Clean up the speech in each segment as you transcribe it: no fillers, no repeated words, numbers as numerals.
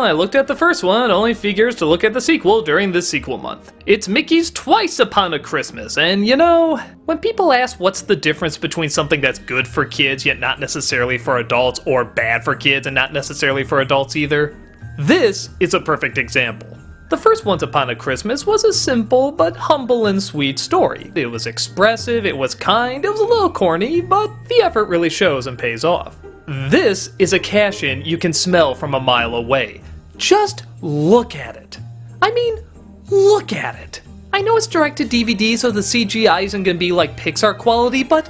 I looked at the first one, only figures to look at the sequel during this sequel month. It's Mickey's Twice Upon a Christmas, and you know, when people ask what's the difference between something that's good for kids yet not necessarily for adults, or bad for kids and not necessarily for adults either, this is a perfect example. The first Once Upon a Christmas was a simple but humble and sweet story. It was expressive, it was kind, it was a little corny, but the effort really shows and pays off. This is a cash-in you can smell from a mile away. Just look at it. I mean, look at it. I know it's direct to DVD, so the CGI isn't gonna be like Pixar quality, but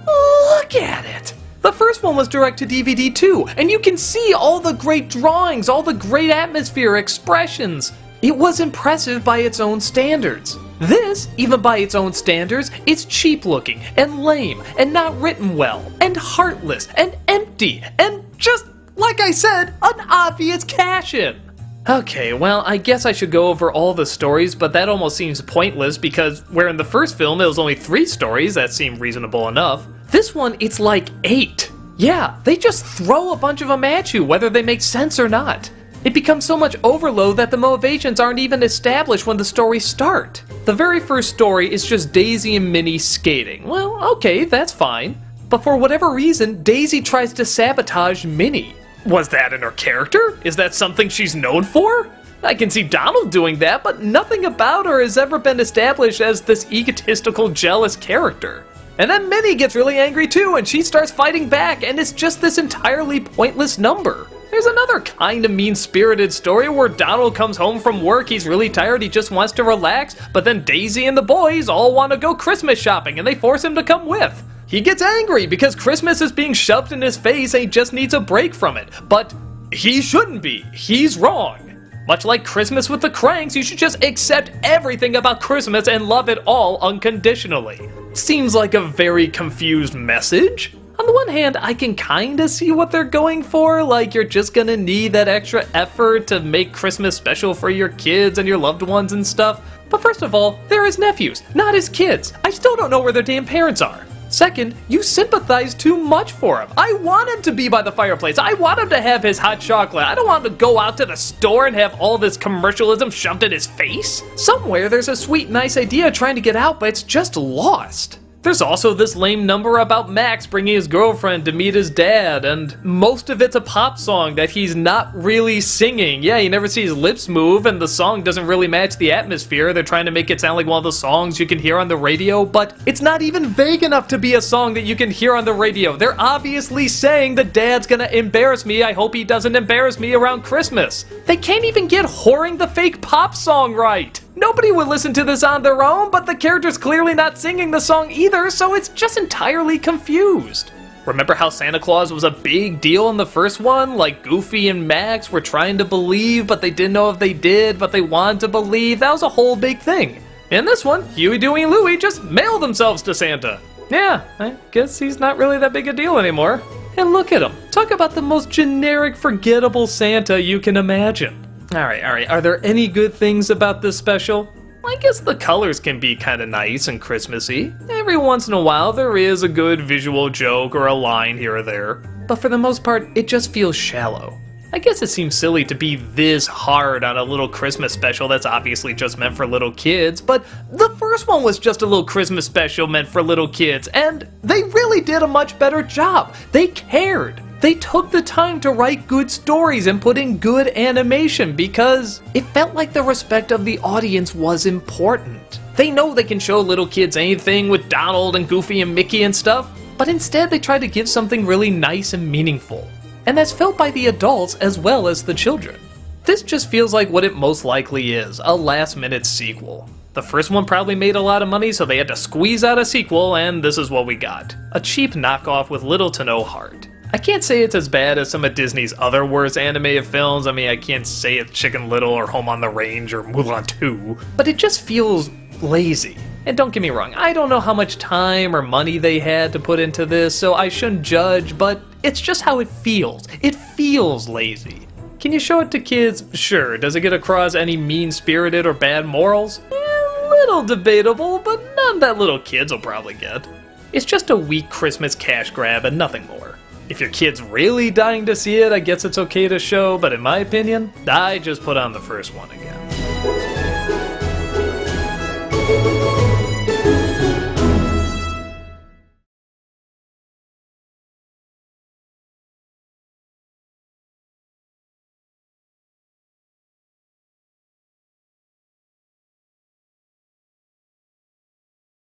look at it. The first one was direct to DVD too, and you can see all the great drawings, all the great atmosphere, expressions. It was impressive by its own standards. This, even by its own standards, is cheap looking and lame and not written well and heartless and empty and just, like I said, an obvious cash-in. Okay, well, I guess I should go over all the stories, but that almost seems pointless because where in the first film it was only 3 stories that seemed reasonable enough, this one it's like 8. Yeah, they just throw a bunch of them at you whether they make sense or not. It becomes so much overload that the motivations aren't even established when the stories start. The very first story is just Daisy and Minnie skating. Well, okay, that's fine. But for whatever reason, Daisy tries to sabotage Minnie. Was that in her character? Is that something she's known for? I can see Donald doing that, but nothing about her has ever been established as this egotistical, jealous character. And then Minnie gets really angry too, and she starts fighting back, and it's just this entirely pointless number. There's another kind of mean-spirited story where Donald comes home from work, he's really tired, he just wants to relax, but then Daisy and the boys all want to go Christmas shopping and they force him to come with. He gets angry because Christmas is being shoved in his face and he just needs a break from it. But he shouldn't be. He's wrong. Much like Christmas with the Cranks, you should just accept everything about Christmas and love it all unconditionally. Seems like a very confused message. On the one hand, I can kinda see what they're going for, like you're just gonna need that extra effort to make Christmas special for your kids and your loved ones and stuff. But first of all, they're his nephews, not his kids. I still don't know where their damn parents are. Second, you sympathize too much for him. I want him to be by the fireplace. I want him to have his hot chocolate. I don't want him to go out to the store and have all this commercialism shoved in his face. Somewhere there's a sweet, nice idea trying to get out, but it's just lost. There's also this lame number about Max bringing his girlfriend to meet his dad, and most of it's a pop song that he's not really singing. Yeah, you never see his lips move, and the song doesn't really match the atmosphere. They're trying to make it sound like one of the songs you can hear on the radio, but it's not even vague enough to be a song that you can hear on the radio. They're obviously saying the dad's gonna embarrass me. I hope he doesn't embarrass me around Christmas. They can't even get Whoring the Fake Pop song right. Nobody would listen to this on their own, but the character's clearly not singing the song either, so it's just entirely confused. Remember how Santa Claus was a big deal in the first one? Like Goofy and Max were trying to believe, but they didn't know if they did, but they wanted to believe. That was a whole big thing. In this one, Huey, Dewey, and Louie just mail themselves to Santa. Yeah, I guess he's not really that big a deal anymore. And look at him. Talk about the most generic, forgettable Santa you can imagine. Alright, are there any good things about this special? I guess the colors can be kinda nice and Christmassy. Every once in a while there is a good visual joke or a line here or there. But for the most part, it just feels shallow. I guess it seems silly to be this hard on a little Christmas special that's obviously just meant for little kids, but the first one was just a little Christmas special meant for little kids, and they really did a much better job. They cared. They took the time to write good stories and put in good animation because it felt like the respect of the audience was important. They know they can show little kids anything with Donald and Goofy and Mickey and stuff, but instead they try to give something really nice and meaningful. And that's felt by the adults as well as the children. This just feels like what it most likely is, a last-minute sequel. The first one probably made a lot of money, so they had to squeeze out a sequel, and this is what we got. A cheap knockoff with little to no heart. I can't say it's as bad as some of Disney's other worst animated films. I mean, I can't say it's Chicken Little or Home on the Range or Mulan 2, but it just feels lazy. And don't get me wrong, I don't know how much time or money they had to put into this, so I shouldn't judge, but it's just how it feels. It feels lazy. Can you show it to kids? Sure. Does it get across any mean-spirited or bad morals? Little debatable, but none that little kids will probably get. It's just a weak Christmas cash grab and nothing more. If your kid's really dying to see it, I guess it's okay to show, but in my opinion, I just put on the first one again.